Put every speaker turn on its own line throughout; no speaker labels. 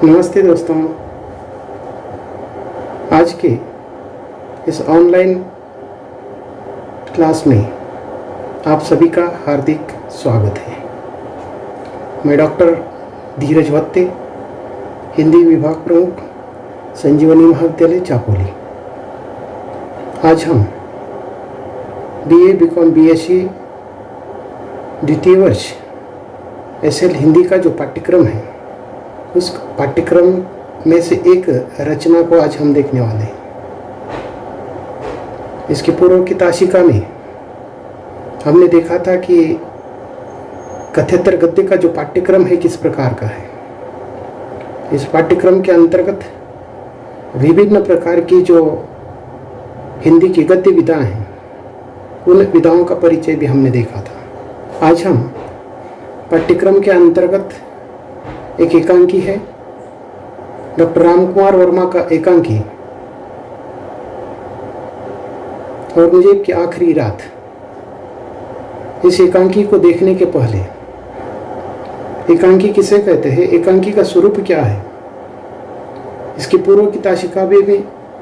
नमस्ते दोस्तों। आज के इस ऑनलाइन क्लास में आप सभी का हार्दिक स्वागत है। मैं डॉक्टर धीरज वत्ते, हिंदी विभाग प्रमुख, संजीवनी महाविद्यालय चापोली। आज हम बीए बीकॉम बीएससी द्वितीय वर्ष एसएल हिंदी का जो पाठ्यक्रम है, उस पाठ्यक्रम में से एक रचना को आज हम देखने वाले हैं। इसके पूर्व की ताशिका में हमने देखा था कि कथ्यतर गद्य का जो पाठ्यक्रम है किस प्रकार का है। इस पाठ्यक्रम के अंतर्गत विभिन्न प्रकार की जो हिंदी की गद्य विधाएं हैं, उन विधाओं का परिचय भी हमने देखा था। आज हम पाठ्यक्रम के अंतर्गत एक एकांकी है, डॉक्टर रामकुमार वर्मा का एकांकी औरंगजेब की आखिरी रात। इस एकांकी को देखने के पहले एकांकी किसे कहते हैं, एकांकी का स्वरूप क्या है, इसकी पूर्व की ताशिका में भी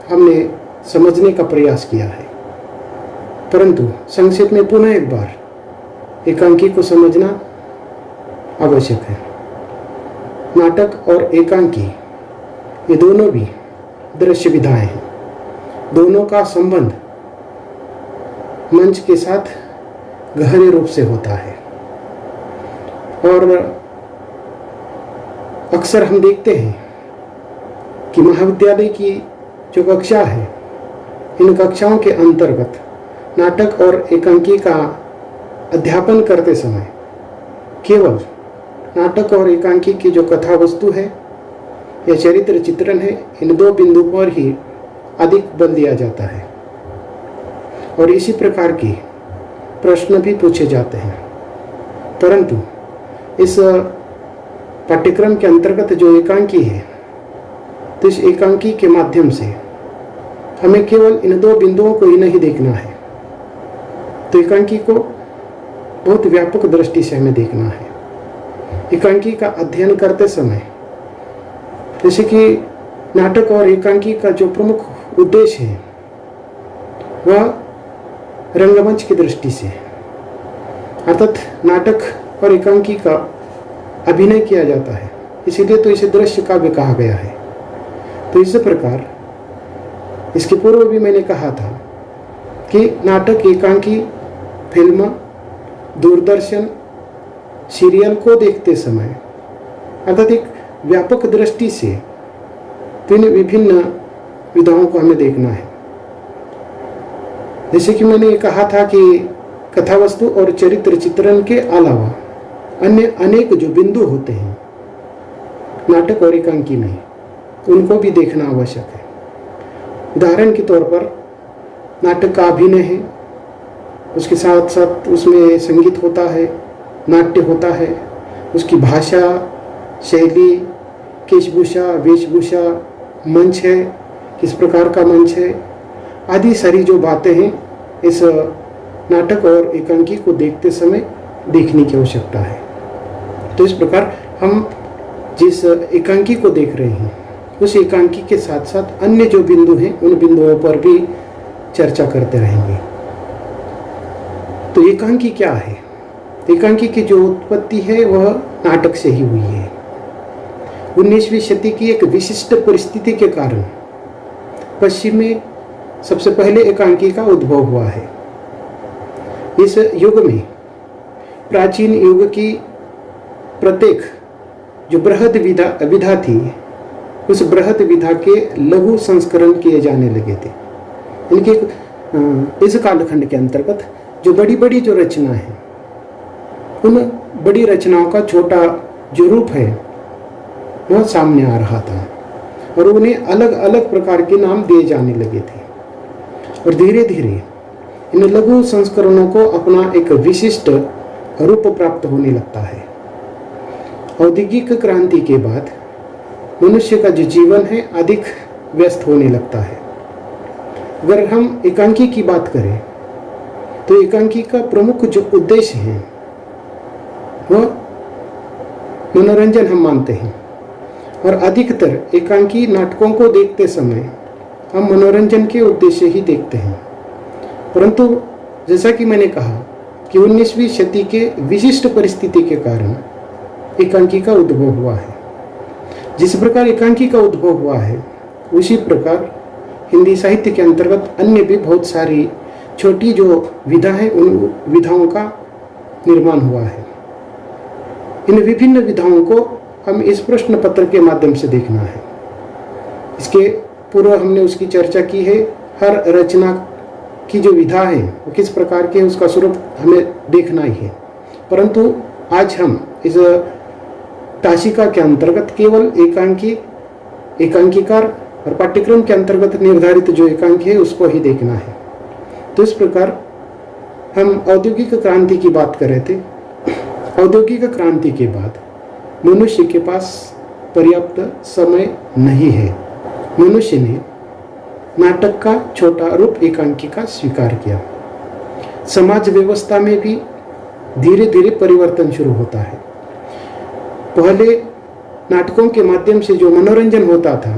हमने समझने का प्रयास किया है। परंतु संक्षेप में पुनः एक बार एकांकी को समझना आवश्यक है। नाटक और एकांकी ये दोनों भी दृश्य विधाएं हैं। दोनों का संबंध मंच के साथ गहरे रूप से होता है और अक्सर हम देखते हैं कि महाविद्यालय की जो कक्षा है, इन कक्षाओं के अंतर्गत नाटक और एकांकी का अध्यापन करते समय केवल नाटक और एकांकी की जो कथा वस्तु है या चरित्र चित्रण है, इन दो बिंदु पर ही अधिक बल दिया जाता है और इसी प्रकार की प्रश्न भी पूछे जाते हैं। परंतु इस पाठ्यक्रम के अंतर्गत जो एकांकी है, तो इस एकांकी के माध्यम से हमें केवल इन दो बिंदुओं को ही नहीं देखना है, तो एकांकी को बहुत व्यापक दृष्टि से हमें देखना है। एकांकी का अध्ययन करते समय जैसे कि नाटक और एकांकी का जो प्रमुख उद्देश्य है वह रंगमंच की दृष्टि से, अर्थात नाटक और एकांकी का अभिनय किया जाता है, इसीलिए तो इसे दृश्य काव्य कहा गया है। तो इस प्रकार इसके पूर्व भी मैंने कहा था कि नाटक एकांकी फिल्म, दूरदर्शन, सीरियल को देखते समय अर्थात एक व्यापक दृष्टि से तीन विभिन्न विधाओं को हमें देखना है। जैसे कि मैंने कहा था कि कथा वस्तु और चरित्र चित्रण के अलावा अन्य अनेक जो बिंदु होते हैं नाटक और एकांकी में, उनको भी देखना आवश्यक है। उदाहरण के तौर पर नाटक का अभिनय है, उसके साथ साथ उसमें संगीत होता है, नाट्य होता है, उसकी भाषा, शैली, केशभूषा, वेशभूषा, मंच है, किस प्रकार का मंच है, आदि सारी जो बातें हैं इस नाटक और एकांकी को देखते समय देखने की आवश्यकता है। तो इस प्रकार हम जिस एकांकी को देख रहे हैं, उस एकांकी के साथ साथ अन्य जो बिंदु हैं, उन बिंदुओं पर भी चर्चा करते रहेंगे। तो एकांकी क्या है? एकांकी की जो उत्पत्ति है वह नाटक से ही हुई है। 19वीं शती की एक विशिष्ट परिस्थिति के कारण पश्चिम में सबसे पहले एकांकी का उद्भव हुआ है। इस युग में प्राचीन युग की प्रत्येक जो बृहद विधा थी, उस बृहद विधा के लघु संस्करण किए जाने लगे थे। इनके इस कालखंड के अंतर्गत जो बड़ी बड़ी जो रचना है, उन बड़ी रचनाओं का छोटा जो रूप है वह सामने आ रहा था और उन्हें अलग अलग प्रकार के नाम दिए जाने लगे थे और धीरे धीरे इन लघु संस्करणों को अपना एक विशिष्ट रूप प्राप्त होने लगता है। औद्योगिक क्रांति के बाद मनुष्य का जो जीवन है अधिक व्यस्त होने लगता है। अगर हम एकांकी की बात करें तो एकांकी का प्रमुख जो उद्देश्य है वह मनोरंजन हम मानते हैं और अधिकतर एकांकी नाटकों को देखते समय हम मनोरंजन के उद्देश्य ही देखते हैं। परंतु जैसा कि मैंने कहा कि 19वीं शती के विशिष्ट परिस्थिति के कारण एकांकी का उद्भव हुआ है। जिस प्रकार एकांकी का उद्भव हुआ है उसी प्रकार हिंदी साहित्य के अंतर्गत अन्य भी बहुत सारी छोटी जो विधा है उन विधाओं का निर्माण हुआ है। इन विभिन्न विधाओं को हम इस प्रश्न पत्र के माध्यम से देखना है। इसके पूर्व हमने उसकी चर्चा की है। हर रचना की जो विधा है वो किस प्रकार के उसका स्वरूप हमें देखना ही है। परंतु आज हम इस ताशिका के अंतर्गत केवल एकांकीकार और पाठ्यक्रम के अंतर्गत निर्धारित जो एकांकी है उसको ही देखना है। तो इस प्रकार हम औद्योगिक क्रांति की बात कर रहे थे। औद्योगिक क्रांति के बाद मनुष्य के पास पर्याप्त समय नहीं है। मनुष्य ने नाटक का छोटा रूप एकांकी का स्वीकार किया। समाज व्यवस्था में भी धीरे धीरे परिवर्तन शुरू होता है। पहले नाटकों के माध्यम से जो मनोरंजन होता था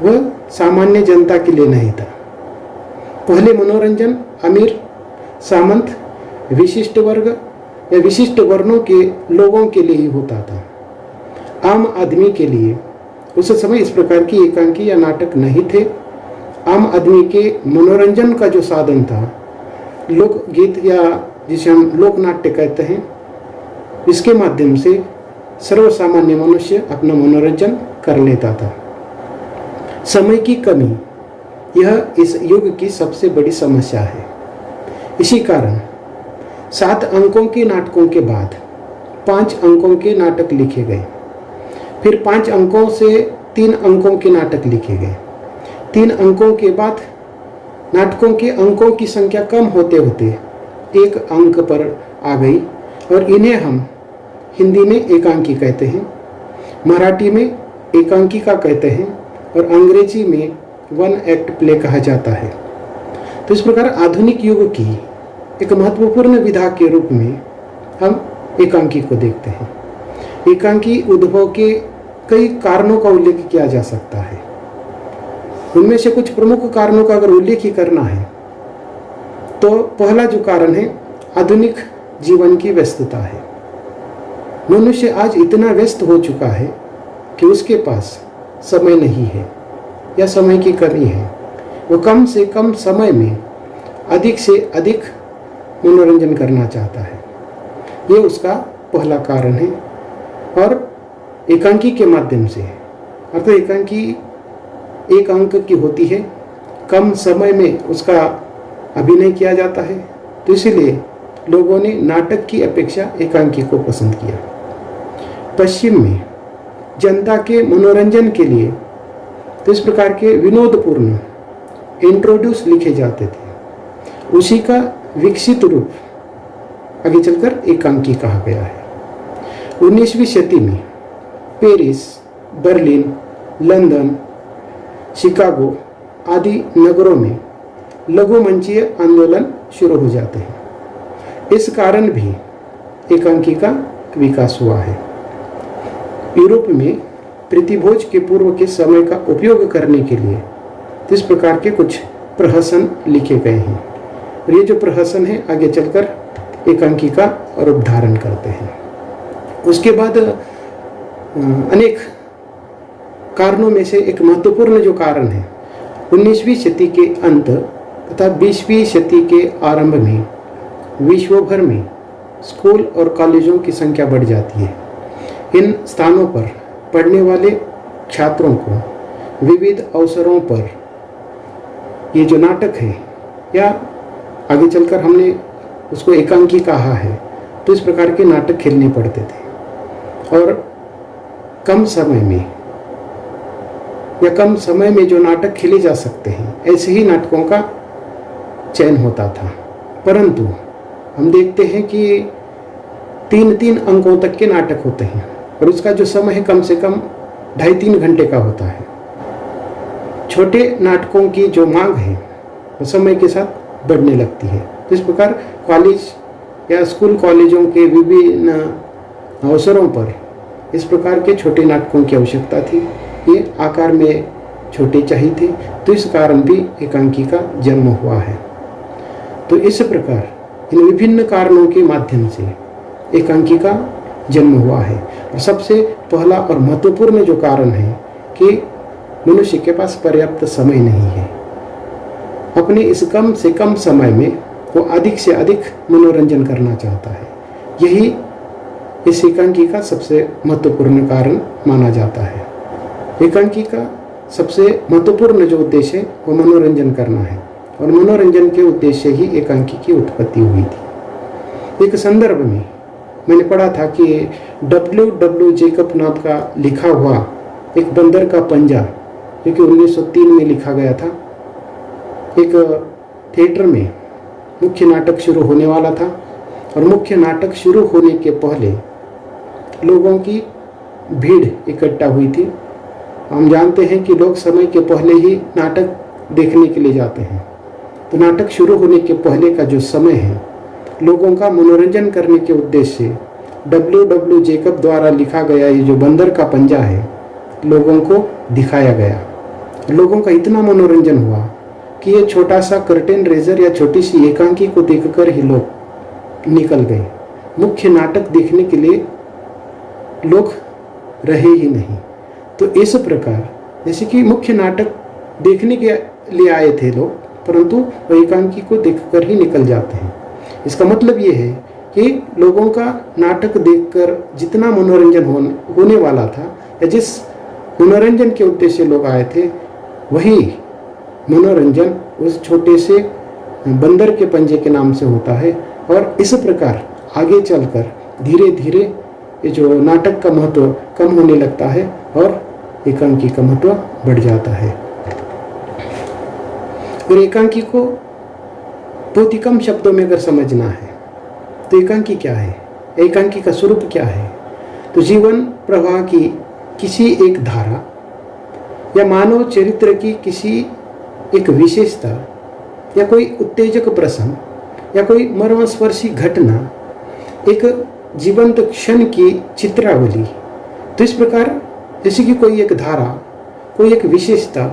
वह सामान्य जनता के लिए नहीं था। पहले मनोरंजन अमीर, सामंत, विशिष्ट वर्ग या विशिष्ट वर्णों के लोगों के लिए ही होता था। आम आदमी के लिए उस समय इस प्रकार की एकांकी या नाटक नहीं थे। आम आदमी के मनोरंजन का जो साधन था लोकगीत या जिसे हम लोक नाट्य कहते हैं, इसके माध्यम से सर्वसामान्य मनुष्य अपना मनोरंजन कर लेता था। समय की कमी यह इस युग की सबसे बड़ी समस्या है। इसी कारण 7 अंकों के नाटकों के बाद 5 अंकों के नाटक लिखे गए। फिर 5 अंकों से 3 अंकों के नाटक लिखे गए। 3 अंकों के बाद नाटकों के अंकों की संख्या कम होते होते 1 अंक पर आ गई और इन्हें हम हिंदी में एकांकी कहते हैं, मराठी में एकांकिका कहते हैं और अंग्रेजी में 1 एक्ट प्ले कहा जाता है। तो इस प्रकार आधुनिक युग की एक महत्वपूर्ण विधा के रूप में हम एकांकी को देखते हैं। एकांकी उद्भव के कई कारणों का उल्लेख किया जा सकता है। उनमें से कुछ प्रमुख कारणों का अगर उल्लेख ही करना है तो पहला जो कारण है आधुनिक जीवन की व्यस्तता है। मनुष्य आज इतना व्यस्त हो चुका है कि उसके पास समय नहीं है या समय की कमी है। वो कम से कम समय में अधिक से अधिक मनोरंजन करना चाहता है। ये उसका पहला कारण है। और एकांकी के माध्यम से, अर्थात एकांकी 1 अंक की होती है, कम समय में उसका अभिनय किया जाता है, तो इसीलिए लोगों ने नाटक की अपेक्षा एकांकी को पसंद किया। पश्चिम में जनता के मनोरंजन के लिए तो इस प्रकार के विनोदपूर्ण इंट्रोड्यूस लिखे जाते थे। उसी का विकसित रूप आगे चलकर एकांकी कहा गया है। 19वीं शती में पेरिस, बर्लिन, लंदन, शिकागो आदि नगरों में लघु मंचीय आंदोलन शुरू हो जाते हैं। इस कारण भी एकांकी का विकास हुआ है। यूरोप में प्रीतिभोज के पूर्व के समय का उपयोग करने के लिए इस प्रकार के कुछ प्रहसन लिखे गए हैं और ये जो प्रहसन है आगे चलकर एकांकी का रूप धारण करते हैं। उसके बाद अनेक कारणों में से एक महत्वपूर्ण जो कारण है 19वीं शती के अंत तथा 20वीं शती के आरंभ में विश्व भर में स्कूल और कॉलेजों की संख्या बढ़ जाती है। इन स्थानों पर पढ़ने वाले छात्रों को विविध अवसरों पर ये जो नाटक है या आगे चलकर हमने उसको एकांकी कहा है, तो इस प्रकार के नाटक खेलने पड़ते थे और कम समय में जो नाटक खेले जा सकते हैं ऐसे ही नाटकों का चयन होता था। परंतु हम देखते हैं कि 3-3 अंकों तक के नाटक होते हैं और उसका जो समय है कम से कम 2.5-3 घंटे का होता है। छोटे नाटकों की जो मांग है वो समय के साथ बढ़ने लगती है। तो इस प्रकार कॉलेज या स्कूल कॉलेजों के विभिन्न अवसरों पर इस प्रकार के छोटे नाटकों की आवश्यकता थी। ये आकार में छोटे चाहिए थे, तो इस कारण भी एकांकी का जन्म हुआ है। तो इस प्रकार इन विभिन्न कारणों के माध्यम से एकांकी का जन्म हुआ है। और सबसे पहला और महत्वपूर्ण जो कारण है कि मनुष्य के पास पर्याप्त समय नहीं है। अपने इस कम से कम समय में वो अधिक से अधिक मनोरंजन करना चाहता है। यही इस एकांकी का सबसे महत्वपूर्ण कारण माना जाता है। एकांकी का सबसे महत्वपूर्ण जो उद्देश्य है वो मनोरंजन करना है, और मनोरंजन के उद्देश्य ही एकांकी की उत्पत्ति हुई थी। एक संदर्भ में मैंने पढ़ा था कि W. जेकब नाम का लिखा हुआ एक बंदर का पंजा, जो कि 1903 में लिखा गया था, एक थिएटर में मुख्य नाटक शुरू होने वाला था। और मुख्य नाटक शुरू होने के पहले लोगों की भीड़ इकट्ठा हुई थी। हम जानते हैं कि लोग समय के पहले ही नाटक देखने के लिए जाते हैं। तो नाटक शुरू होने के पहले का जो समय है, लोगों का मनोरंजन करने के उद्देश्य से W. जेकब द्वारा लिखा गया ये जो बंदर का पंजा है, लोगों को दिखाया गया। लोगों का इतना मनोरंजन हुआ कि ये छोटा सा कर्टेन रेजर या छोटी सी एकांकी को देखकर ही लोग निकल गए। मुख्य नाटक देखने के लिए लोग रहे ही नहीं। तो इस प्रकार जैसे कि मुख्य नाटक देखने के लिए आए थे लोग, परंतु वह एकांकी को देखकर ही निकल जाते हैं। इसका मतलब ये है कि लोगों का नाटक देखकर जितना मनोरंजन होने वाला था, या जिस मनोरंजन के उद्देश्य लोग आए थे, वही मनोरंजन उस छोटे से बंदर के पंजे के नाम से होता है। और इस प्रकार आगे चलकर धीरे धीरे ये जो नाटक का महत्व कम होने लगता है और एकांकी का महत्व बढ़ जाता है। और एकांकी को बहुत ही कम शब्दों में अगर समझना है तो एकांकी क्या है, एकांकी का स्वरूप क्या है? तो जीवन प्रवाह की किसी एक धारा या मानव चरित्र की किसी एक विशेषता या कोई उत्तेजक प्रसंग या कोई मर्मस्पर्शी घटना, एक जीवंत क्षण की चित्रावली। तो इस प्रकार जैसे कि कोई एक धारा, कोई एक विशेषता,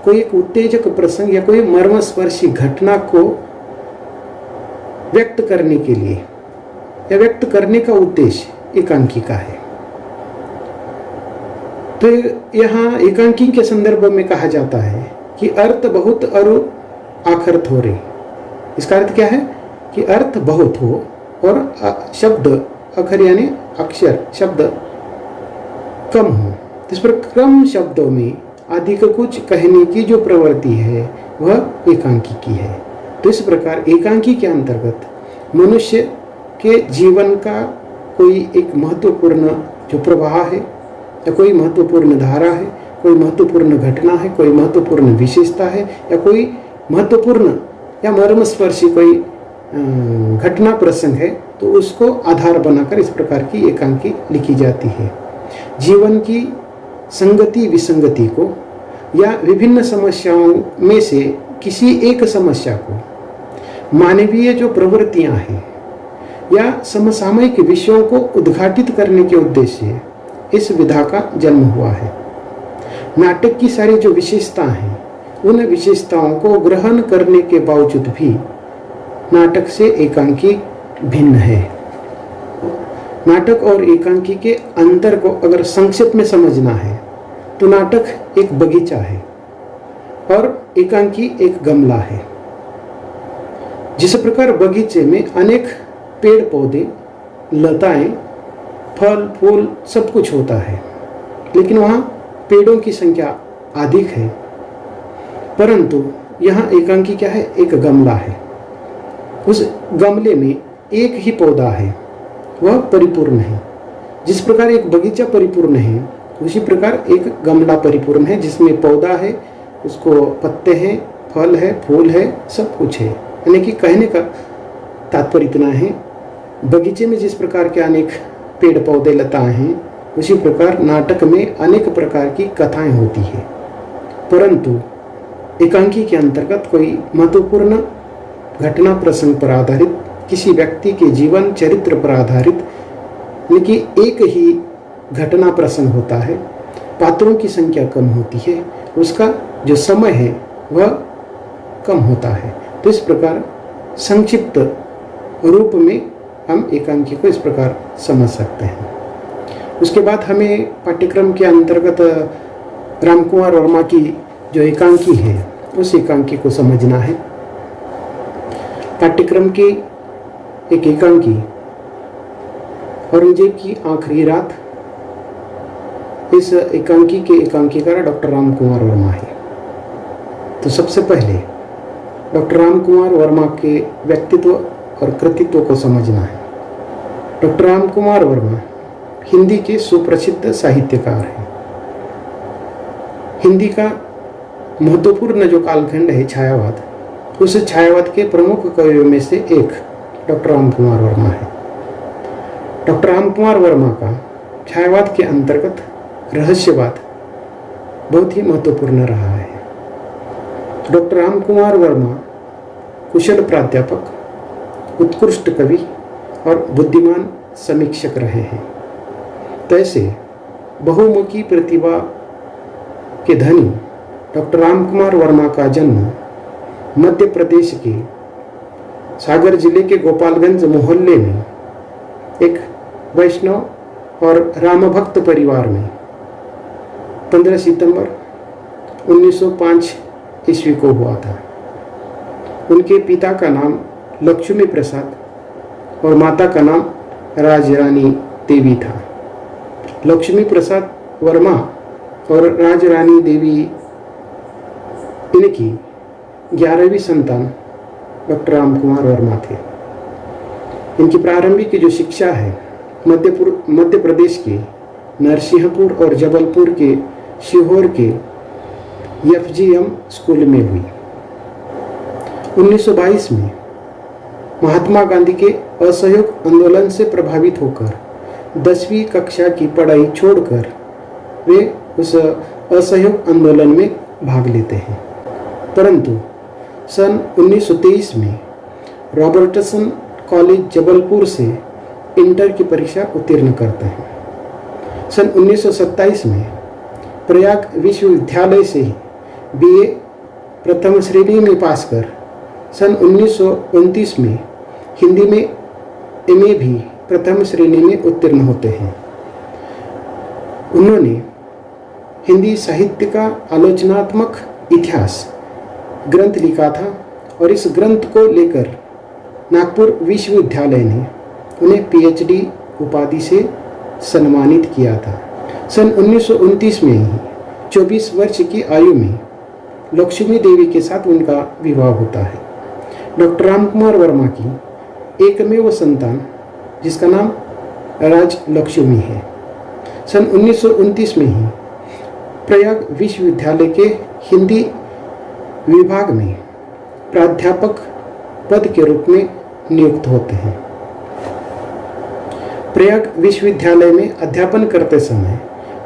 कोई एक उत्तेजक प्रसंग या कोई मर्मस्पर्शी घटना को व्यक्त करने के लिए या व्यक्त करने का उद्देश्य एकांकी का है। तो यहाँ एकांकी के संदर्भ में कहा जाता है कि अर्थ बहुत और आखर थोड़े। इसका अर्थ क्या है कि अर्थ बहुत हो और शब्द अखर यानी अक्षर शब्द कम हो। इस पर कम शब्दों में अधिक कुछ कहने की जो प्रवृत्ति है वह एकांकी की है। तो इस प्रकार एकांकी के अंतर्गत मनुष्य के जीवन का कोई एक महत्वपूर्ण जो प्रवाह है या कोई महत्वपूर्ण धारा है, कोई महत्वपूर्ण घटना है, कोई महत्वपूर्ण विशेषता है या कोई महत्वपूर्ण या मर्मस्पर्शी कोई घटना प्रसंग है, तो उसको आधार बनाकर इस प्रकार की एकांकी लिखी जाती है। जीवन की संगति विसंगति को या विभिन्न समस्याओं में से किसी एक समस्या को, मानवीय जो प्रवृत्तियां हैं या समसामयिक विषयों को उद्घाटित करने के उद्देश्य इस विधा का जन्म हुआ है। नाटक की सारी जो विशेषता हैं, उन विशेषताओं को ग्रहण करने के बावजूद भी नाटक से एकांकी भिन्न है। नाटक और एकांकी के अंतर को अगर संक्षिप्त में समझना है तो नाटक एक बगीचा है और एकांकी एक गमला है। जिस प्रकार बगीचे में अनेक पेड़ पौधे, लताएं, फल फूल सब कुछ होता है, लेकिन वहाँ पेड़ों की संख्या अधिक है, परंतु यहाँ एकांकी क्या है, एक गमला है। उस गमले में एक ही पौधा है, वह परिपूर्ण है। जिस प्रकार एक बगीचा परिपूर्ण है, उसी प्रकार एक गमला परिपूर्ण है, जिसमें पौधा है, उसको पत्ते हैं, फल है, फूल है, सब कुछ है। यानी कि कहने का तात्पर्य इतना है, बगीचे में जिस प्रकार के अनेक पेड़ पौधे लताएं हैं, उसी प्रकार नाटक में अनेक प्रकार की कथाएं होती है, परंतु एकांकी के अंतर्गत कोई महत्वपूर्ण घटना प्रसंग पर आधारित, किसी व्यक्ति के जीवन चरित्र पर आधारित, यानी कि एक ही घटना प्रसंग होता है, पात्रों की संख्या कम होती है, उसका जो समय है वह कम होता है। तो इस प्रकार संक्षिप्त रूप में हम एकांकी को इस प्रकार समझ सकते हैं। उसके बाद हमें पाठ्यक्रम के अंतर्गत रामकुमार वर्मा की जो एकांकी है उस एकांकी को समझना है। पाठ्यक्रम की एक एकांकी औरंगजेब की आखिरी रात, इस एकांकी के एकांकीकार डॉक्टर रामकुमार वर्मा है। तो सबसे पहले डॉक्टर रामकुमार वर्मा के व्यक्तित्व और कृतित्व को समझना है। डॉक्टर रामकुमार वर्मा हिंदी के सुप्रसिद्ध साहित्यकार हैं। हिंदी का महत्वपूर्ण जो कालखंड है छायावाद, उस छायावाद के प्रमुख कवियों में से एक डॉक्टर रामकुमार वर्मा है। डॉक्टर रामकुमार वर्मा का छायावाद के अंतर्गत रहस्यवाद बहुत ही महत्वपूर्ण रहा है। डॉक्टर रामकुमार वर्मा कुशल प्राध्यापक, उत्कृष्ट कवि और बुद्धिमान समीक्षक रहे हैं। तो ऐसे बहुमुखी प्रतिभा के धनी डॉक्टर रामकुमार वर्मा का जन्म मध्य प्रदेश के सागर जिले के गोपालगंज मोहल्ले में एक वैष्णव और रामभक्त परिवार में 15 सितंबर 1905 ईस्वी को हुआ था। उनके पिता का नाम लक्ष्मी प्रसाद और माता का नाम राजरानी देवी था। लक्ष्मी प्रसाद वर्मा और राजरानी देवी इनकी 11वीं संतान डॉक्टर रामकुमार वर्मा थे। इनकी प्रारंभिक की जो शिक्षा है मध्य प्रदेश के नरसिंहपुर और जबलपुर के सीहोर के FGM स्कूल में हुई। 1922 में महात्मा गांधी के असहयोग आंदोलन से प्रभावित होकर 10वीं कक्षा की पढ़ाई छोड़कर वे उस असहयोग आंदोलन में भाग लेते हैं, परंतु सन 1923 में रॉबर्टसन कॉलेज जबलपुर से इंटर की परीक्षा उत्तीर्ण करते हैं। सन 1927 में प्रयाग विश्वविद्यालय से BA प्रथम श्रेणी में पास कर सन 1929 में हिंदी में MA भी प्रथम श्रेणी में उत्तीर्ण होते हैं। उन्होंने हिंदी साहित्य का आलोचनात्मक इतिहास ग्रंथ लिखा था और इस ग्रंथ को लेकर नागपुर विश्वविद्यालय ने उन्हें PhD उपाधि से सम्मानित किया था। सन 1929 में ही 24 वर्ष की आयु में लक्ष्मी देवी के साथ उनका विवाह होता है। डॉक्टर रामकुमार वर्मा की एकमेव संतान जिसका नाम राज लक्ष्मी है, सन 1929 में ही प्रयाग विश्वविद्यालय के हिंदी विभाग में प्राध्यापक पद के रूप में नियुक्त होते हैं। प्रयाग विश्वविद्यालय में अध्यापन करते समय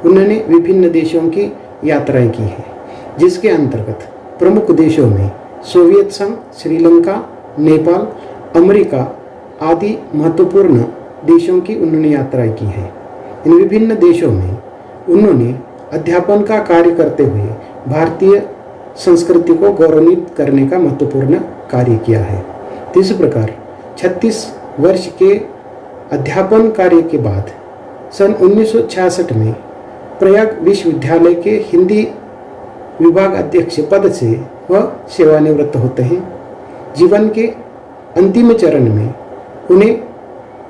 उन्होंने विभिन्न देशों की यात्राएं की है, जिसके अंतर्गत प्रमुख देशों में सोवियत संघ, श्रीलंका, नेपाल, अमेरिका आदि महत्वपूर्ण देशों की उन्होंने यात्राएं की है। इन विभिन्न देशों में उन्होंने अध्यापन का कार्य करते हुए भारतीय संस्कृति को गौरवान्वित करने का महत्वपूर्ण कार्य किया है। तो इस प्रकार 36 वर्ष के अध्यापन कार्य के बाद सन 1966 में प्रयाग विश्वविद्यालय के हिंदी विभाग अध्यक्ष पद से वह सेवानिवृत्त होते हैं। जीवन के अंतिम चरण में उन्हें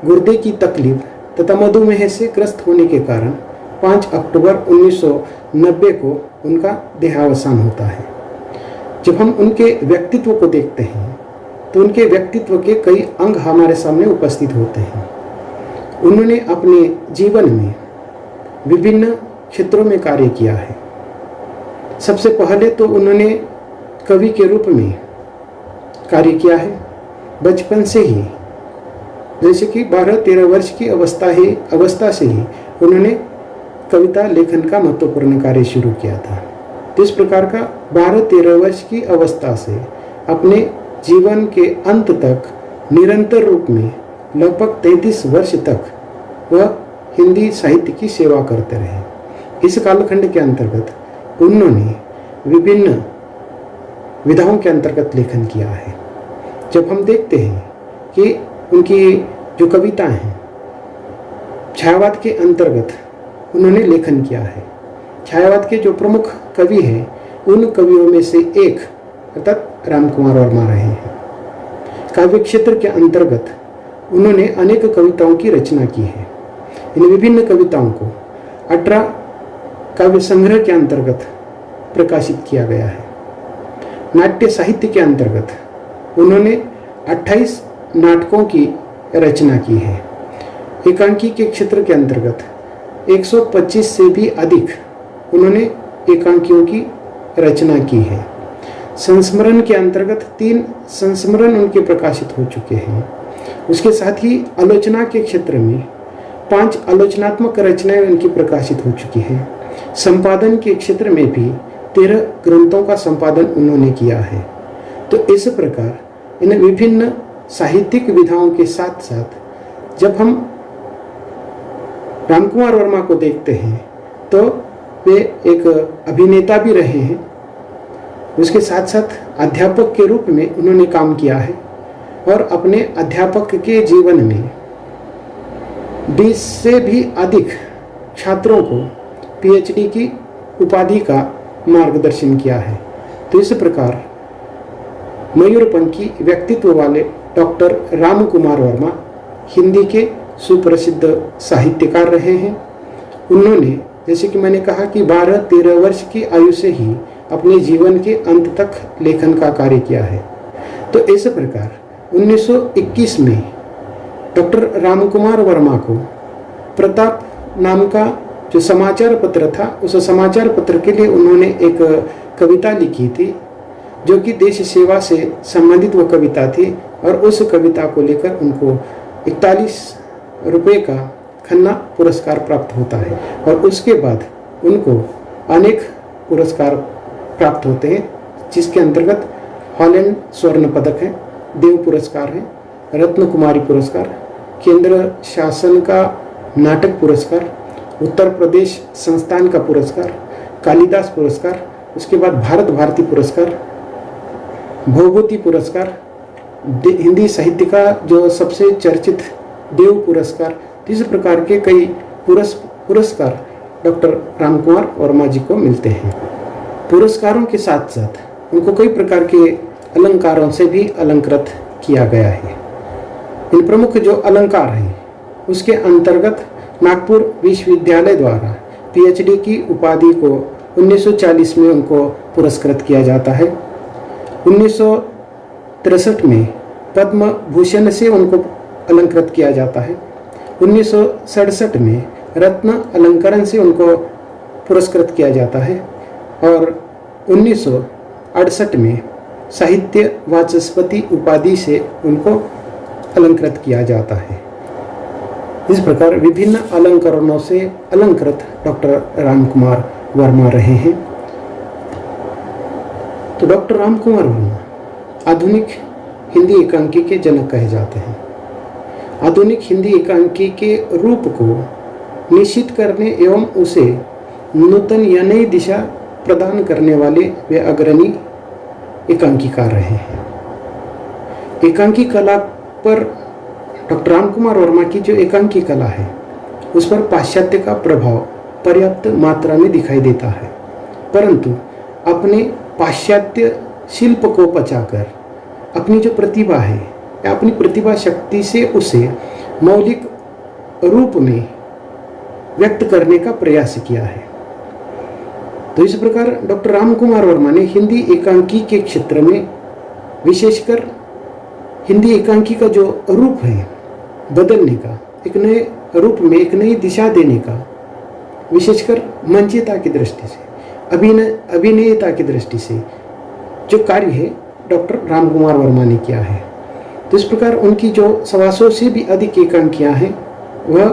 गुर्दे की तकलीफ तथा मधुमेह से ग्रस्त होने के कारण 5 अक्टूबर 1990 को उनका देहावसान होता है। जब हम उनके व्यक्तित्व को देखते हैं तो उनके व्यक्तित्व के कई अंग हमारे सामने उपस्थित होते हैं। उन्होंने अपने जीवन में विभिन्न क्षेत्रों में कार्य किया है। सबसे पहले तो उन्होंने कवि के रूप में कार्य किया है। बचपन से ही, जैसे कि 12-13 वर्ष की अवस्था से ही उन्होंने कविता लेखन का महत्वपूर्ण कार्य शुरू किया था। तो इस प्रकार का 12-13 वर्ष की अवस्था से अपने जीवन के अंत तक निरंतर रूप में लगभग 33 वर्ष तक वह हिंदी साहित्य की सेवा करते रहे। इस कालखंड के अंतर्गत उन्होंने विभिन्न विधाओं के अंतर्गत लेखन किया है। जब हम देखते हैं कि उनकी जो कविताएं हैं, छायावाद के अंतर्गत उन्होंने लेखन किया है। छायावाद के जो प्रमुख कवि हैं, उन कवियों में से एक अर्थात रामकुमार वर्मा रहे हैं। काव्य क्षेत्र के अंतर्गत उन्होंने अनेक कविताओं की रचना की है। इन विभिन्न कविताओं को 18 काव्य संग्रह के अंतर्गत प्रकाशित किया गया है। नाट्य साहित्य के अंतर्गत उन्होंने 28 नाटकों की रचना की है। एकांकी के क्षेत्र के अंतर्गत 125 से भी अधिक उन्होंने एकांकियों की रचना की है। संस्मरण के अंतर्गत 3 संस्मरण उनके प्रकाशित हो चुके हैं। उसके साथ ही आलोचना के क्षेत्र में 5 आलोचनात्मक रचनाएं उनकी प्रकाशित हो चुकी हैं। संपादन के क्षेत्र में भी 13 ग्रंथों का संपादन उन्होंने किया है। तो इस प्रकार इन विभिन्न साहित्यिक विधाओं के साथ साथ जब हम रामकुमार वर्मा को देखते हैं तो वे एक अभिनेता भी रहे हैं। उसके साथ साथ अध्यापक के रूप में उन्होंने काम किया है और अपने अध्यापक के जीवन में 20 से भी अधिक छात्रों को पीएचडी की उपाधि का मार्गदर्शन किया है। तो इस प्रकार मयूरपंखी व्यक्तित्व वाले डॉक्टर रामकुमार वर्मा हिंदी के सुप्रसिद्ध साहित्यकार रहे हैं। उन्होंने जैसे कि मैंने कहा कि 12-13 वर्ष की आयु से ही अपने जीवन के अंत तक लेखन का कार्य किया है। तो इस प्रकार 1921 में डॉक्टर रामकुमार वर्मा को प्रताप नाम का जो समाचार पत्र था, उस समाचार पत्र के लिए उन्होंने एक कविता लिखी थी जो कि देश सेवा से संबंधित वो कविता थी और उस कविता को लेकर उनको 41 रुपये का खन्ना पुरस्कार प्राप्त होता है और उसके बाद उनको अनेक पुरस्कार प्राप्त होते हैं, जिसके अंतर्गत हॉलैंड स्वर्ण पदक है, देव पुरस्कार है, रत्न कुमारी पुरस्कार, केंद्र शासन का नाटक पुरस्कार, उत्तर प्रदेश संस्थान का पुरस्कार, कालिदास पुरस्कार, उसके बाद भारत भारती पुरस्कार, भोभूति पुरस्कार, हिंदी साहित्य का जो सबसे चर्चित देव पुरस्कार, इस प्रकार के कई पुरस्कार डॉक्टर रामकुमार वर्मा जी को मिलते हैं। पुरस्कारों के साथ साथ उनको कई प्रकार के अलंकारों से भी अलंकृत किया गया है। इन प्रमुख जो अलंकार हैं उसके अंतर्गत नागपुर विश्वविद्यालय द्वारा पीएचडी की उपाधि को 1940 में उनको पुरस्कृत किया जाता है। 1963 में पद्म भूषण से उनको अलंकृत किया जाता है। 1967 में रत्न अलंकरण से उनको पुरस्कृत किया जाता है और 1968 में साहित्य वाचस्पति उपाधि से उनको अलंकृत किया जाता है। इस प्रकार विभिन्न अलंकरणों से अलंकृत डॉक्टर रामकुमार वर्मा रहे हैं। तो डॉक्टर रामकुमार वर्मा आधुनिक हिंदी एकांकी के जनक कहे जाते हैं। आधुनिक हिंदी एकांकी के रूप को निश्चित करने एवं उसे नूतन या नई दिशा प्रदान करने वाले वे अग्रणी एकांकीकार रहे हैं। एकांकी कला पर डॉक्टर रामकुमार वर्मा की जो एकांकी कला है उस पर पाश्चात्य का प्रभाव पर्याप्त मात्रा में दिखाई देता है, परंतु अपने पाश्चात्य शिल्प को पचाकर अपनी जो प्रतिभा है या अपनी प्रतिभा शक्ति से उसे मौलिक रूप में व्यक्त करने का प्रयास किया है। तो इस प्रकार डॉक्टर रामकुमार वर्मा ने हिंदी एकांकी के क्षेत्र में विशेषकर हिंदी एकांकी का जो रूप है बदलने का, एक नए रूप में एक नई दिशा देने का, विशेषकर मंचयता की दृष्टि से, अभिनयता की दृष्टि से जो कार्य है डॉक्टर रामकुमार वर्मा ने किया है। तो इस प्रकार उनकी जो 125 से भी अधिक एकांकियाँ हैं वह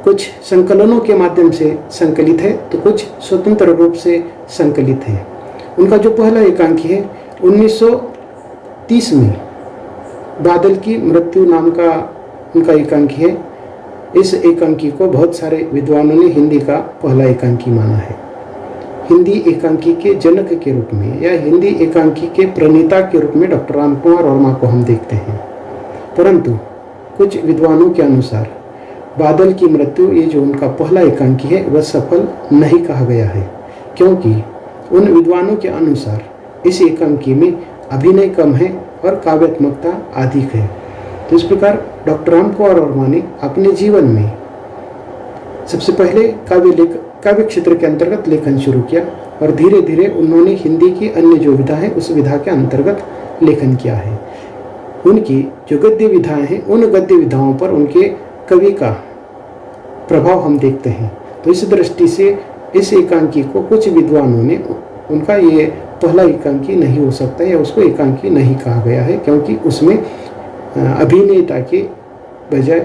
कुछ संकलनों के माध्यम से संकलित है तो कुछ स्वतंत्र रूप से संकलित है। उनका जो पहला एकांकी है 1930 में बादल की मृत्यु नाम का उनका एकांकी है। इस एकांकी को बहुत सारे विद्वानों ने हिंदी का पहला एकांकी माना है। हिंदी एकांकी के जनक के रूप में या हिंदी एकांकी के प्रणेता के रूप में डॉक्टर रामकुमार वर्मा को हम देखते हैं। परंतु कुछ विद्वानों के अनुसार बादल की मृत्यु, ये जो उनका पहला एकांकी है, वह सफल नहीं कहा गया है, क्योंकि उन विद्वानों के अनुसार इस एकांकी में अभिनय कम है और काव्यात्मकता अधिक है। तो इस प्रकार डॉक्टर रामकुमार वर्मा ने अपने जीवन में सबसे पहले काव्य क्षेत्र के अंतर्गत लेखन शुरू किया और धीरे धीरे उन्होंने हिंदी की अन्य जो विधा है उस विधा के अंतर्गत लेखन किया है। उनकी जो गद्य विधाएं हैं, उन गद्य विधाओं पर उनके कवि का प्रभाव हम देखते हैं। तो इस दृष्टि से इस एकांकी को कुछ विद्वानों ने, उनका ये पहला एकांकी नहीं हो सकता या उसको एकांकी नहीं कहा गया है, क्योंकि उसमें अभिनेता के बजाय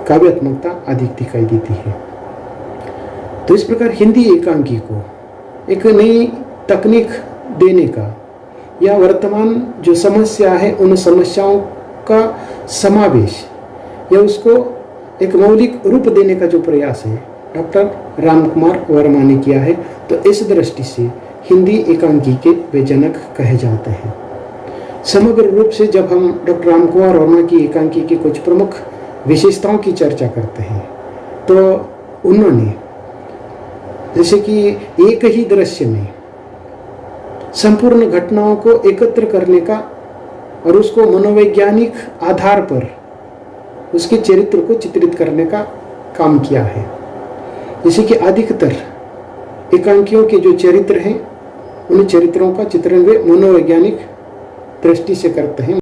काव्यात्मकता अधिक दिखाई देती है। तो इस प्रकार हिंदी एकांकी को एक नई तकनीक देने का या वर्तमान जो समस्या है उन समस्याओं का समावेश या उसको एक मौलिक रूप देने का जो प्रयास है डॉक्टर रामकुमार वर्मा ने किया है। तो इस दृष्टि से हिंदी एकांकी के वे जनक कहे जाते हैं। समग्र रूप से जब हम डॉक्टर रामकुमार वर्मा की एकांकी की कुछ प्रमुख विशेषताओं की चर्चा करते हैं तो उन्होंने जैसे कि एक ही दृश्य में संपूर्ण घटनाओं को एकत्र करने का और उसको मनोवैज्ञानिक आधार पर उसके चरित्र को चित्रित करने का काम किया है। जैसे कि अधिकतर एकांकियों के जो चरित्र हैं उन चरित्रों का चित्रण वे मनोवैज्ञानिक दृष्टि से करते हैं।